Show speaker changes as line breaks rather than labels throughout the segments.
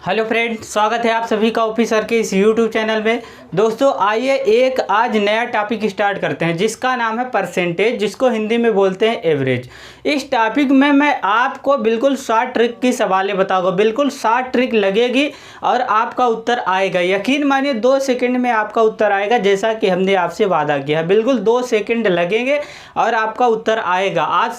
Hello friend, स्वागत है आप सभी का ओपी सर के इस यूट्यूब चैनल में। दोस्तों आइए एक आज नया टॉपिक स्टार्ट करते हैं जिसका नाम है परसेंटेज, जिसको हिंदी में बोलते हैं एवरेज। इस टॉपिक में मैं आपको बिल्कुल 60 ट्रिक की सवालें बताऊंगा। बिल्कुल 60 ट्रिक लगेगी और आपका उत्तर आएगा। यकीन मानिए 2 सेकंड में आपका उत्तर आएगा, जैसा कि हमने आपसे वादा किया है। बिल्कुल 2 सेकंड लगेंगे और आपका उत्तर आएगा। आज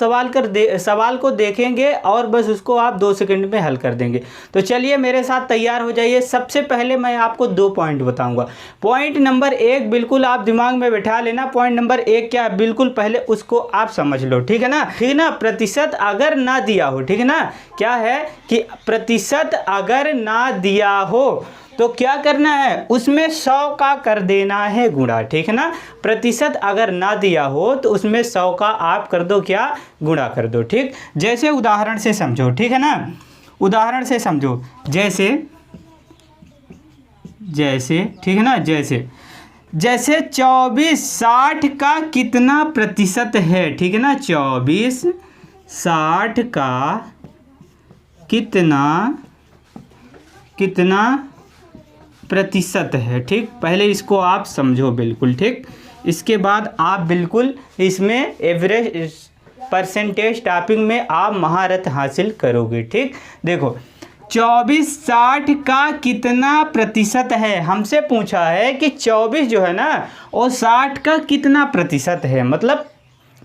सवाल को देखेंगे और बस उसको आप 2 सेकंड में हल कर देंगे। तो चलिए मेरे साथ तैयार हो जाइए। सबसे पहले मैं आपको 2 पॉइंट बताऊंगा। पॉइंट नंबर 1 बिल्कुल आप दिमाग में बैठा लेना। पॉइंट नंबर 1 क्या है, बिल्कुल पहले उसको आप समझ लो, ठीक है ना। ठीक है ना, प्रतिशत अगर ना दिया हो, ठीक है ना, क्या है कि प्रतिशत अगर ना दिया हो तो क्या करना है, उसमें 100 का कर देना है गुणा, ठीक है ना। प्रतिशत अगर ना दिया हो तो उसमें 100 का आप कर दो क्या, गुणा कर दो। ठीक, जैसे उदाहरण से समझो, ठीक है ना। उदाहरण से समझो, जैसे ठीक है ना, जैसे 24 60 का कितना प्रतिशत है, ठीक है ना। 24 60 का कितना प्रतिशत है। ठीक, पहले इसको आप समझो बिल्कुल। ठीक, इसके बाद आप बिल्कुल इसमें एवरेज परसेंटेज टॉपिक में आप महारत हासिल करोगे। ठीक, देखो 24 60 का कितना प्रतिशत है, हमसे पूछा है कि 24 जो है ना वो 60 का कितना प्रतिशत है, मतलब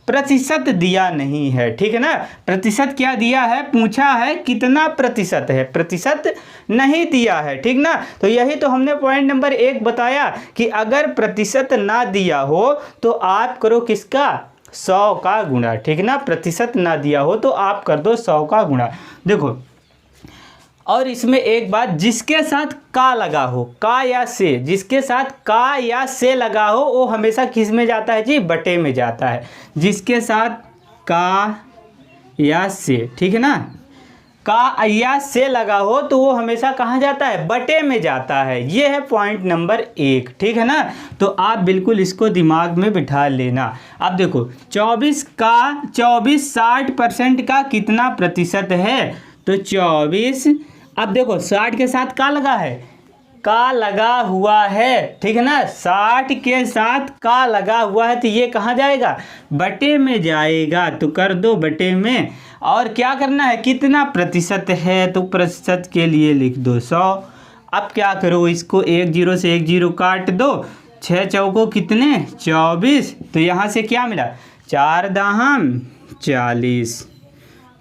प्रतिशत दिया नहीं है, ठीक है ना। प्रतिशत क्या दिया है, पूछा है कितना प्रतिशत है, प्रतिशत नहीं दिया है, ठीक ना। तो यही तो हमने पॉइंट नंबर 1 बताया कि अगर प्रतिशत ना दिया हो तो आप करो किसका, 100 का गुणा, ठीक ना। प्रतिशत ना दिया हो तो आप कर दो 100 का गुणा। देखो, और इसमें एक बात, जिसके साथ का लगा हो, का या से, जिसके साथ का या से लगा हो वो हमेशा किस में जाता है जी, बटे में जाता है। जिसके साथ का या से, ठीक है ना, का या से लगा हो तो वो हमेशा कहाँ जाता है, बटे में जाता है। ये है पॉइंट नंबर 1, ठीक है ना। तो आप बिल्कुल इसको दिमाग में बिठा लेना। अब देखो 24 60% का कितना प्रतिशत है, तो 24, अब देखो 60 के साथ का लगा है, का लगा हुआ है, ठीक है ना। 60 के साथ का लगा हुआ है तो ये कहाँ जाएगा, बटे में जाएगा। तो कर दो बटे में। और क्या करना है, कितना प्रतिशत है, तो प्रतिशत के लिए लिख दो 100। अब क्या करो, इसको 1 0 से 1 0 काट दो। 6 चौको कितने, 24। तो यहाँ से क्या मिला, 4 दाहम 40,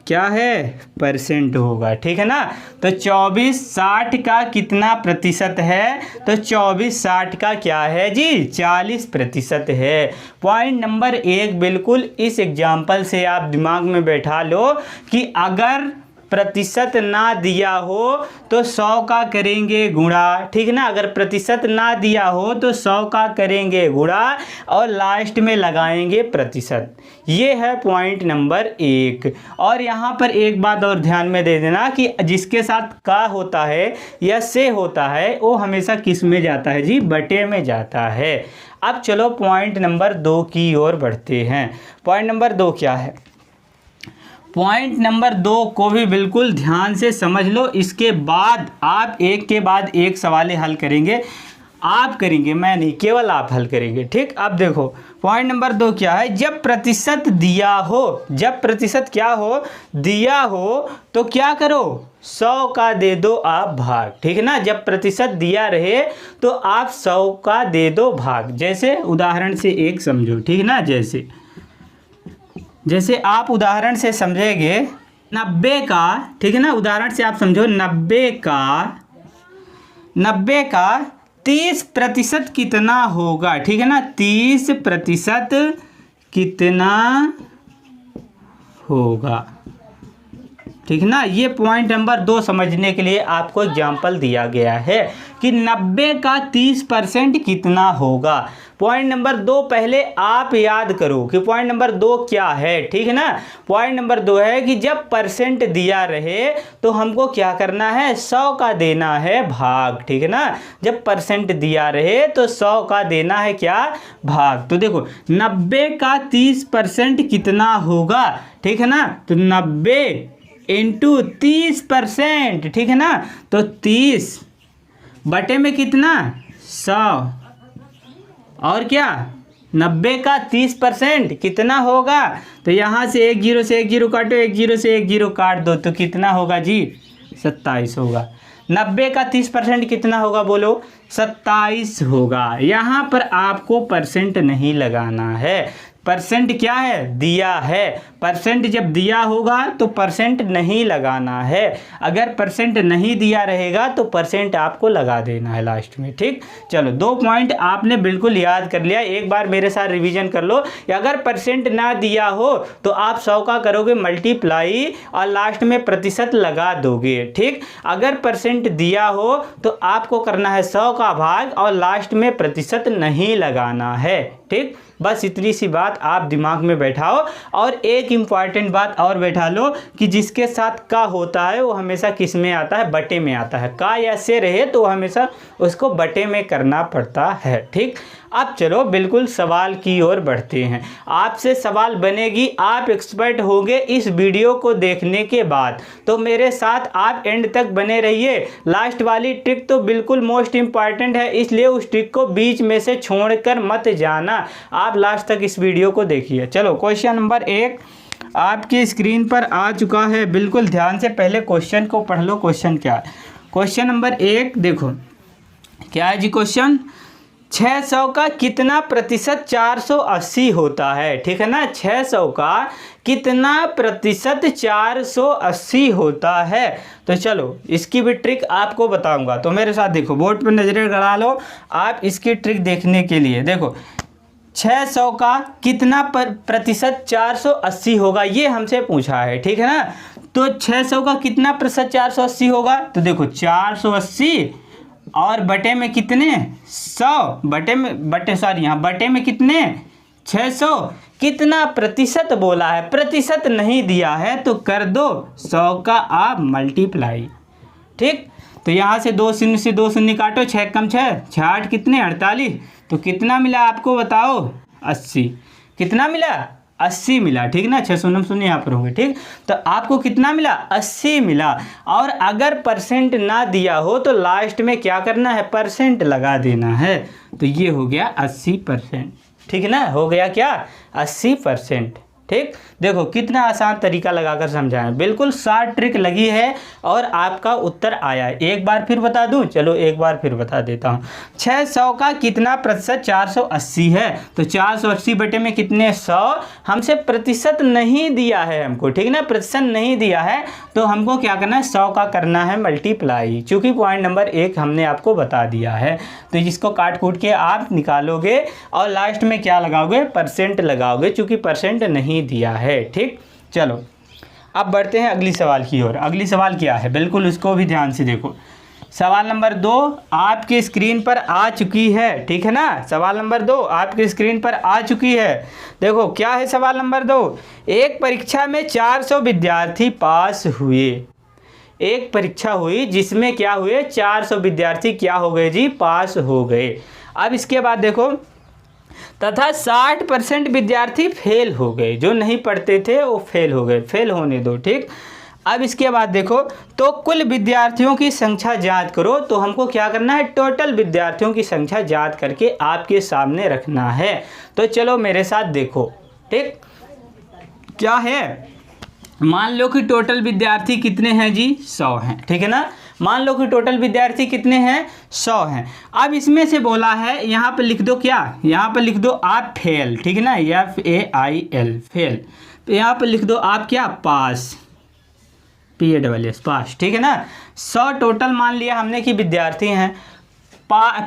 क्या है, परसेंट होगा, ठीक है ना। तो 24 60 का कितना प्रतिशत है, तो 24 60 का क्या है जी, 40% है। पॉइंट नंबर 1 बिल्कुल इस एग्जाम्पल से आप दिमाग में बैठा लो कि अगर प्रतिशत ना दिया हो तो 100 का करेंगे गुणा, ठीक है ना। अगर प्रतिशत ना दिया हो तो 100 का करेंगे गुणा और लास्ट में लगाएंगे प्रतिशत। ये है पॉइंट नंबर 1। और यहाँ पर एक बात और ध्यान में दे देना कि जिसके साथ का होता है या से होता है वो हमेशा किस में जाता है जी, बटे में जाता है। अब चलो पॉइंट नंबर 2 की ओर बढ़ते हैं। पॉइंट नंबर 2 क्या है, पॉइंट नंबर 2 को भी बिल्कुल ध्यान से समझ लो। इसके बाद आप एक के बाद एक सवाल हल करेंगे। आप करेंगे, मैं नहीं, केवल आप हल करेंगे। ठीक, अब देखो पॉइंट नंबर 2 क्या है, जब प्रतिशत दिया हो, जब प्रतिशत क्या हो, दिया हो तो क्या करो, 100 का दे दो आप भाग, ठीक है ना। जब प्रतिशत दिया रहे तो आप 100 का दे दो भाग। जैसे उदाहरण से एक समझो, ठीक है ना। जैसे आप उदाहरण से समझेंगे 90 का, ठीक है ना। उदाहरण से आप समझो 90 का 30% कितना होगा, ठीक है ना। 30% कितना होगा, ठीक है ना। ये पॉइंट नंबर 2 समझने के लिए आपको एग्जाम्पल दिया गया है कि 90 का 30% कितना होगा। पॉइंट नंबर 2 पहले आप याद करो कि पॉइंट नंबर 2 क्या है, ठीक है ना। पॉइंट नंबर 2 है कि जब परसेंट दिया रहे तो हमको क्या करना है, 100 का देना है भाग, ठीक है ना। जब परसेंट दिया रहे तो 100 का देना है क्या, भाग। तो देखो 90 का 30% कितना होगा, ठीक है ना। तो 90 इंटू 30%, ठीक है ना। तो 30 बटे में कितना 100 और क्या 90 का 30% कितना होगा। तो यहाँ से एक जीरो काटो, एक जीरो से एक जीरो काट दो, तो कितना होगा जी 27 होगा। 90 का 30% कितना होगा बोलो 27 होगा। यहाँ पर आपको परसेंट नहीं लगाना है, परसेंट क्या है दिया है, परसेंट जब दिया होगा तो परसेंट नहीं लगाना है, अगर परसेंट नहीं दिया रहेगा तो परसेंट आपको लगा देना है लास्ट में, ठीक। चलो 2 पॉइंट आपने बिल्कुल याद कर लिया, एक बार मेरे साथ रिवीजन कर लो। अगर परसेंट ना दिया हो तो आप 100 का करोगे मल्टीप्लाई और लास्ट में प्रतिशत लगा दोगे, ठीक। अगर परसेंट दिया हो तो आपको करना है 100 का भाग और लास्ट में प्रतिशत नहीं लगाना है, ठीक। बस इतनी सी बात आप दिमाग में बैठाओ। और एक इम्पॉर्टेंट बात और बैठा लो कि जिसके साथ का होता है वो हमेशा किस में आता है, बटे में आता है। का या से रहे तो हमेशा उसको बटे में करना पड़ता है, ठीक। अब चलो बिल्कुल सवाल की ओर बढ़ते हैं। आपसे सवाल बनेगी, आप एक्सपर्ट होंगे इस वीडियो को देखने के बाद, तो मेरे साथ आप एंड तक बने रहिए। लास्ट वाली ट्रिक तो बिल्कुल मोस्ट इम्पॉर्टेंट है, इसलिए उस ट्रिक को बीच में से छोड़कर मत जाना, आप लास्ट तक इस वीडियो को देखिए। चलो क्वेश्चन नंबर 1 आपकी स्क्रीन पर आ चुका है, बिल्कुल ध्यान से पहले क्वेश्चन को पढ़ लो। क्वेश्चन क्या है, क्वेश्चन नंबर 1 देखो क्या है जी क्वेश्चन, 600 का कितना प्रतिशत 480 होता है, ठीक है ना। 600 का कितना प्रतिशत 480 होता है। तो चलो इसकी भी ट्रिक आपको बताऊंगा, तो मेरे साथ देखो, बोर्ड पर नजरें गड़ा लो आप इसकी ट्रिक देखने के लिए। देखो 600 का कितना प्रतिशत 480 होगा, ये हमसे पूछा है, ठीक है ना। तो 600 का कितना प्रतिशत 480 होगा, तो देखो 480 और बटे में कितने 100, बटे में कितने 600, कितना प्रतिशत बोला है, प्रतिशत नहीं दिया है तो कर दो 100 का आप मल्टीप्लाई, ठीक। तो यहाँ से 2 शून्य से 2 शून्य काटो, 6 कम 6 6 8 कितने 48, तो कितना मिला आपको बताओ 80, कितना मिला 80 मिला, ठीक ना। 6 शून्य शून्य यहाँ पर होंगे, ठीक। तो आपको कितना मिला 80 मिला। और अगर परसेंट ना दिया हो तो लास्ट में क्या करना है, परसेंट लगा देना है। तो ये हो गया 80%, ठीक है ना, हो गया क्या 80%, ठीक। देखो कितना आसान तरीका लगाकर समझाएं, बिल्कुल शॉर्ट ट्रिक लगी है और आपका उत्तर आया है। एक बार फिर बता दूं, चलो एक बार फिर बता देता हूं। 600 का कितना प्रतिशत 480 है, तो 480 बटे में कितने 100, हमसे प्रतिशत नहीं दिया है हमको, ठीक है ना, प्रतिशत नहीं दिया है तो हमको क्या करना है 100 का करना है मल्टीप्लाई, चूँकि पॉइंट नंबर 1 हमने आपको बता दिया है। तो जिसको काट कूट के आप निकालोगे और लास्ट में क्या लगाओगे, परसेंट लगाओगे, चूँकि परसेंट नहीं दिया है, ठीक। चलो अब बढ़ते हैं अगली सवाल की ओर। अगली सवाल क्या है, बिल्कुल उसको भी ध्यान से देखो। सवाल नंबर 2 आपकी स्क्रीन पर आ चुकी है, ठीक है ना। सवाल नंबर 2 आपकी स्क्रीन पर आ चुकी है। देखो क्या है सवाल नंबर 2, एक परीक्षा में 400 विद्यार्थी पास हुए, एक परीक्षा हुई जिसमें क्या हुए 400 विद्यार्थी क्या हो गए जी, पास हो गए। अब इसके बाद देखो तथा 60% विद्यार्थी फेल हो गए, जो नहीं पढ़ते थे वो फेल हो गए, फेल होने दो, ठीक। अब इसके बाद देखो तो कुल विद्यार्थियों की संख्या ज्ञात करो, तो हमको क्या करना है, टोटल विद्यार्थियों की संख्या ज्ञात करके आपके सामने रखना है। तो चलो मेरे साथ देखो, ठीक। क्या है, मान लो कि टोटल विद्यार्थी कितने हैं जी 100 हैं, ठीक है ना। मान लो कि टोटल विद्यार्थी कितने हैं 100 हैं। अब इसमें से बोला है, यहाँ पर लिख दो क्या, यहाँ पर लिख दो आप फेल, ठीक है ना, FAIL फेल। तो यहाँ पर लिख दो आप क्या पास, PASS पास, ठीक है ना। 100 टोटल मान लिया हमने कि विद्यार्थी हैं,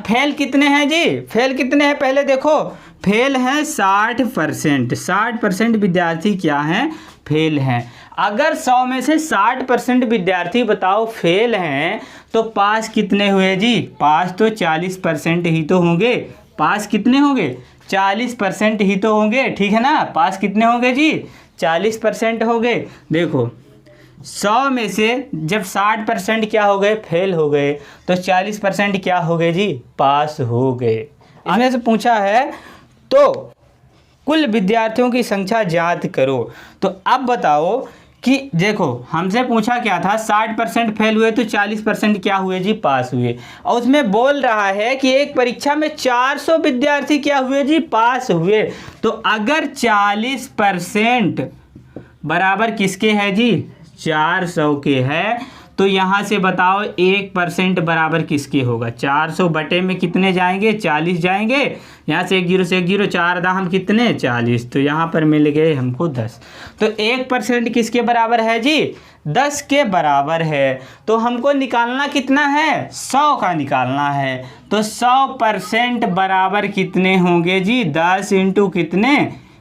फेल कितने हैं जी, फेल कितने हैं पहले देखो, फेल हैं 60%, 60% विद्यार्थी क्या हैं, फेल हैं। अगर 100 में से 60% विद्यार्थी बताओ फेल हैं तो पास कितने हुए जी, पास तो 40% ही तो होंगे, पास कितने होंगे 40% ही तो होंगे, ठीक है ना। पास कितने होंगे जी 40% हो गए। देखो 100 में से जब 60% क्या हो गए, फेल हो गए, तो 40% क्या हो गए जी, पास हो गए। इसमें से पूछा है तो कुल विद्यार्थियों की संख्या ज्ञात करो। तो अब बताओ कि देखो हमसे पूछा क्या था, 60% फेल हुए तो 40% क्या हुए जी, पास हुए। और उसमें बोल रहा है कि एक परीक्षा में 400 विद्यार्थी क्या हुए जी, पास हुए। तो अगर 40% बराबर किसके है जी, 400 के है, तो यहाँ से बताओ 1% बराबर किसके होगा। 400 बटे में कितने जाएंगे, 40 जाएंगे। यहाँ से 1 0 से 1 0, 4 दाम कितने, 40। तो यहाँ पर मिल गए हमको 10। तो 1% किसके बराबर है जी, 10 के बराबर है। तो हमको निकालना कितना है, 100 का निकालना है। तो 100% बराबर कितने होंगे जी, 10 इंटू कितने,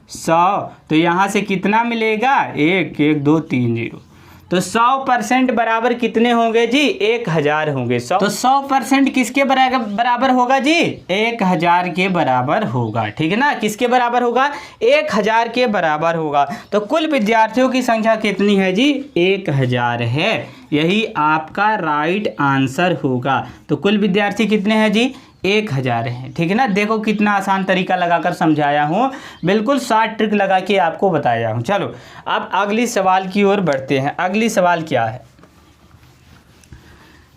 100। तो यहाँ से कितना मिलेगा, 1 1 2 3 0। तो 100% बराबर कितने होंगे जी, 1000 होंगे। तो 100% किसके बराबर होगा जी, 1000 के बराबर होगा। ठीक है ना, किसके बराबर होगा, 1000 के बराबर होगा। तो कुल विद्यार्थियों की संख्या कितनी है जी, 1000 है। यही आपका राइट आंसर होगा। तो कुल विद्यार्थी कितने हैं जी, 1000 है। ठीक है ना, देखो कितना आसान तरीका लगाकर समझाया हूँ, बिल्कुल शॉर्ट ट्रिक लगा के आपको बताया हूँ। चलो अब अगली सवाल की ओर बढ़ते हैं। अगली सवाल क्या है,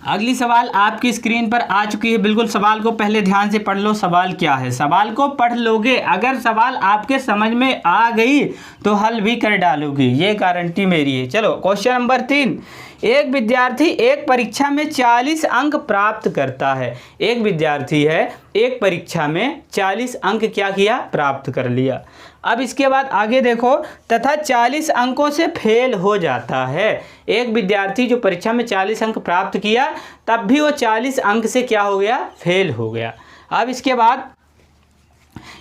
अगली सवाल आपकी स्क्रीन पर आ चुकी है। बिल्कुल सवाल को पहले ध्यान से पढ़ लो, सवाल क्या है। सवाल को पढ़ लोगे, अगर सवाल आपके समझ में आ गई तो हल भी कर डालोगे, ये गारंटी मेरी है। चलो क्वेश्चन नंबर 3, एक विद्यार्थी एक परीक्षा में 40 अंक प्राप्त करता है। एक विद्यार्थी है, एक परीक्षा में 40 अंक क्या किया, प्राप्त कर लिया। अब इसके बाद आगे देखो, तथा 40 अंकों से फेल हो जाता है। एक विद्यार्थी जो परीक्षा में 40 अंक प्राप्त किया, तब भी वो 40 अंक से क्या हो गया, फेल हो गया। अब इसके बाद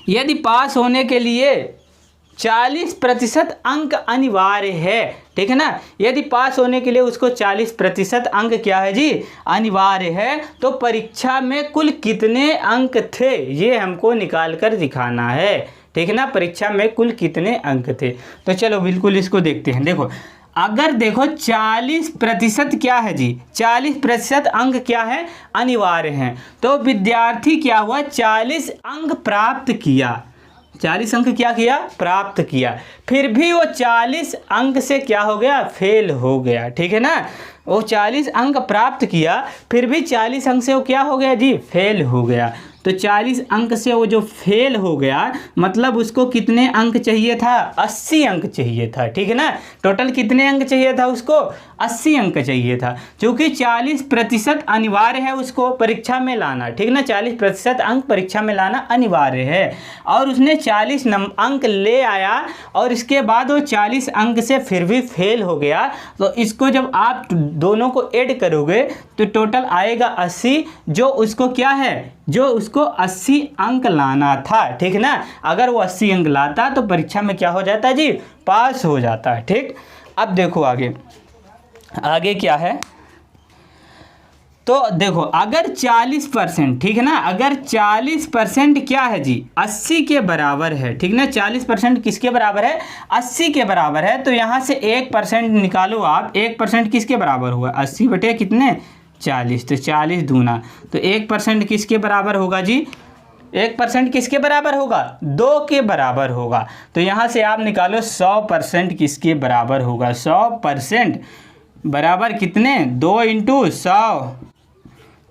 यदि पास होने के लिए 40% अंक अनिवार्य है, ठीक है ना, यदि पास होने के लिए उसको 40% अंक क्या है जी, अनिवार्य है, तो परीक्षा में कुल कितने अंक थे, ये हमको निकाल कर दिखाना है। ठीक है ना, परीक्षा में कुल कितने अंक थे। तो चलो बिल्कुल इसको देखते हैं। देखो अगर देखो 40% क्या है जी, 40% अंक क्या है, अनिवार्य हैं। तो विद्यार्थी क्या हुआ, 40 अंक प्राप्त किया, 40 अंक क्या किया, प्राप्त किया, फिर भी वो 40 अंक से क्या हो गया, फेल हो गया। ठीक है ना, वो 40 अंक प्राप्त किया, फिर भी 40 अंक से वो क्या हो गया जी, फेल हो गया। तो 40 अंक से वो जो फेल हो गया, मतलब उसको कितने अंक चाहिए था, 80 अंक चाहिए था। ठीक है ना, टोटल कितने अंक चाहिए था उसको, 80 अंक चाहिए था। क्योंकि 40% अनिवार्य है उसको परीक्षा में लाना। ठीक ना, 40% अंक परीक्षा में लाना अनिवार्य है, और उसने 40 अंक ले आया, और इसके बाद वो 40 अंक से फिर भी फेल हो गया। तो इसको जब आप दोनों को ऐड करोगे तो टोटल आएगा 80, जो उसको क्या है, जो उसको 80 अंक लाना था। ठीक है ना, अगर वो 80 अंक लाता तो परीक्षा में क्या हो जाता जी, पास हो जाता है। ठीक, अब देखो आगे, आगे क्या है। तो देखो अगर 40%, ठीक है ना, अगर 40% क्या है जी, 80 के बराबर है। ठीक ना, 40% किसके बराबर है, 80 के बराबर है। तो यहाँ से 1% निकालो आप, 1% किसके बराबर हुआ, 80 बटे कितने, 40। तो 40 दूना, तो 1% किसके बराबर होगा जी, 1% किसके बराबर होगा, 2 के बराबर होगा। तो यहाँ से आप निकालो 100% किसके बराबर होगा, 100% बराबर कितने, 2 इंटू 100,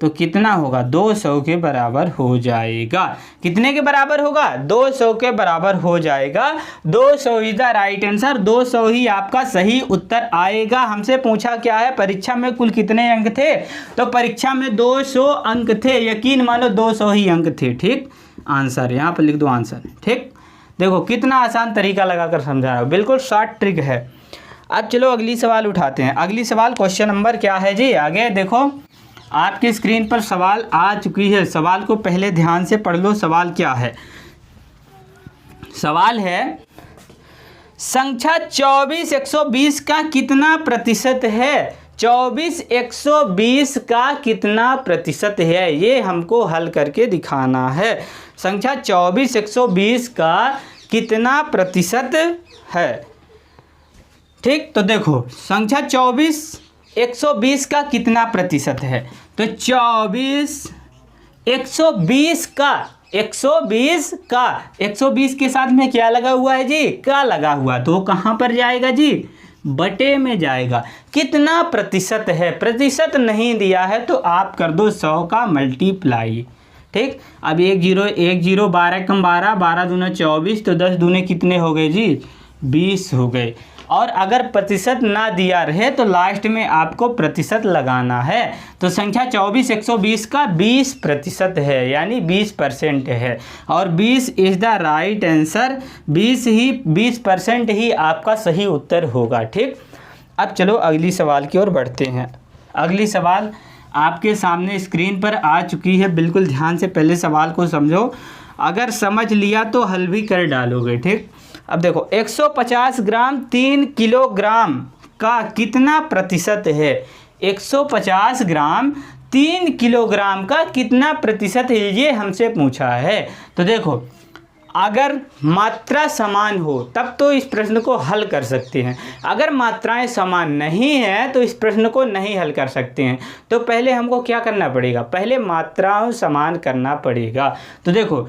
तो कितना होगा, 200 के बराबर हो जाएगा। कितने के बराबर होगा, 200 के बराबर हो जाएगा। 200 इज द राइट आंसर, 200 ही आपका सही उत्तर आएगा। हमसे पूछा क्या है, परीक्षा में कुल कितने अंक थे, तो परीक्षा में 200 अंक थे, यकीन मानो 200 ही अंक थे। ठीक, आंसर यहाँ पर लिख दो आंसर। ठीक, देखो कितना आसान तरीका लगाकर समझा रहा हूँ, बिल्कुल शॉर्ट ट्रिक है। अब चलो अगली सवाल उठाते हैं। अगली सवाल क्वेश्चन नंबर क्या है जी, आगे देखो आपकी स्क्रीन पर सवाल आ चुकी है। सवाल को पहले ध्यान से पढ़ लो। सवाल क्या है, सवाल है संख्या 24 120 का कितना प्रतिशत है, 24 120 का कितना प्रतिशत है, ये हमको हल करके दिखाना है। संख्या 24 120 का कितना प्रतिशत है। ठीक, तो देखो संख्या 24 120 का कितना प्रतिशत है, तो 24 120 का 120 के साथ में क्या लगा हुआ है जी, का लगा हुआ, तो कहाँ पर जाएगा जी, बटे में जाएगा। कितना प्रतिशत है, प्रतिशत नहीं दिया है तो आप कर दो 100 का मल्टीप्लाई। ठीक, अब 1 0 1 0 12 कम 12 12 दूना 24, तो 10 दूने कितने हो गए जी 20 हो गए। और अगर प्रतिशत ना दिया रहे तो लास्ट में आपको प्रतिशत लगाना है। तो संख्या 24 120 का 20% है, यानी 20% है, और 20 इज़ द राइट आंसर। 20% ही आपका सही उत्तर होगा। ठीक, अब चलो अगली सवाल की ओर बढ़ते हैं। अगली सवाल आपके सामने स्क्रीन पर आ चुकी है, बिल्कुल ध्यान से पहले सवाल को समझो, अगर समझ लिया तो हल भी कर डालोगे। ठीक, अब देखो 150 ग्राम 3 किलोग्राम का कितना प्रतिशत है। 150 ग्राम 3 किलोग्राम का कितना प्रतिशत है, ये हमसे पूछा है। तो देखो अगर मात्रा समान हो तब तो इस प्रश्न को हल कर सकते हैं, अगर मात्राएं समान नहीं हैं तो इस प्रश्न को नहीं हल कर सकते हैं। तो पहले हमको क्या करना पड़ेगा, पहले मात्राओं समान करना पड़ेगा। तो देखो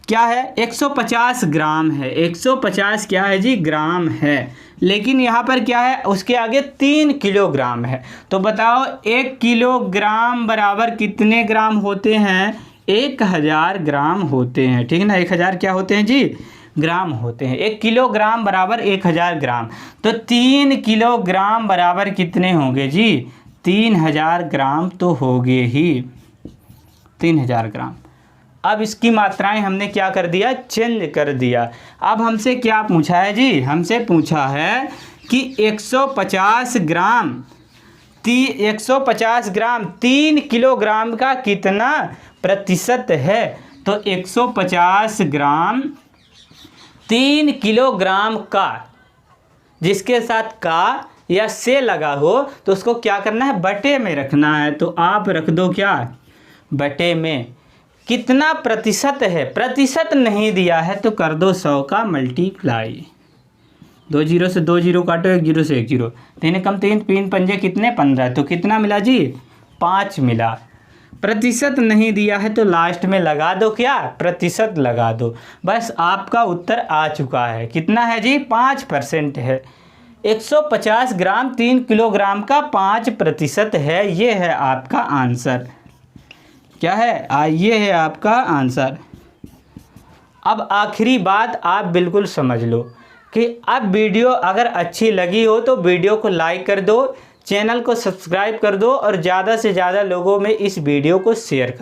क्या है 150 ग्राम है, 150 क्या है जी ग्राम है, लेकिन यहाँ पर क्या है उसके आगे 3 किलोग्राम है। तो बताओ 1 किलोग्राम बराबर कितने ग्राम होते हैं, 1000 ग्राम होते हैं। ठीक है ना, 1000 क्या होते हैं जी ग्राम होते हैं। 1 किलोग्राम बराबर 1000 ग्राम, तो 3 किलोग्राम बराबर कितने होंगे जी 3000 ग्राम तो होंगे ही, 3000 ग्राम। अब इसकी मात्राएं हमने क्या कर दिया, चेंज कर दिया। अब हमसे क्या पूछा है जी, हमसे पूछा है कि 150 ग्राम 3 किलोग्राम का कितना प्रतिशत है। तो 150 ग्राम 3 किलोग्राम का, जिसके साथ का या से लगा हो तो उसको क्या करना है बटे में रखना है। तो आप रख दो क्या बटे में। कितना प्रतिशत है, प्रतिशत नहीं दिया है तो कर दो 100 का मल्टीप्लाई। 2 0 से 2 0 काटो, 1 0 से 1 0, 3 कम 3 3 पंजे कितने 15, तो कितना मिला जी 5 मिला। प्रतिशत नहीं दिया है तो लास्ट में लगा दो क्या प्रतिशत लगा दो, बस आपका उत्तर आ चुका है। कितना है जी 5% है। 150 ग्राम 3 किलोग्राम का 5% है, ये है आपका आंसर। क्या है ये है आपका आंसर। अब आखिरी बात आप बिल्कुल समझ लो कि अब वीडियो अगर अच्छी लगी हो तो वीडियो को लाइक कर दो, चैनल को सब्सक्राइब कर दो और ज़्यादा से ज़्यादा लोगों में इस वीडियो को शेयर कर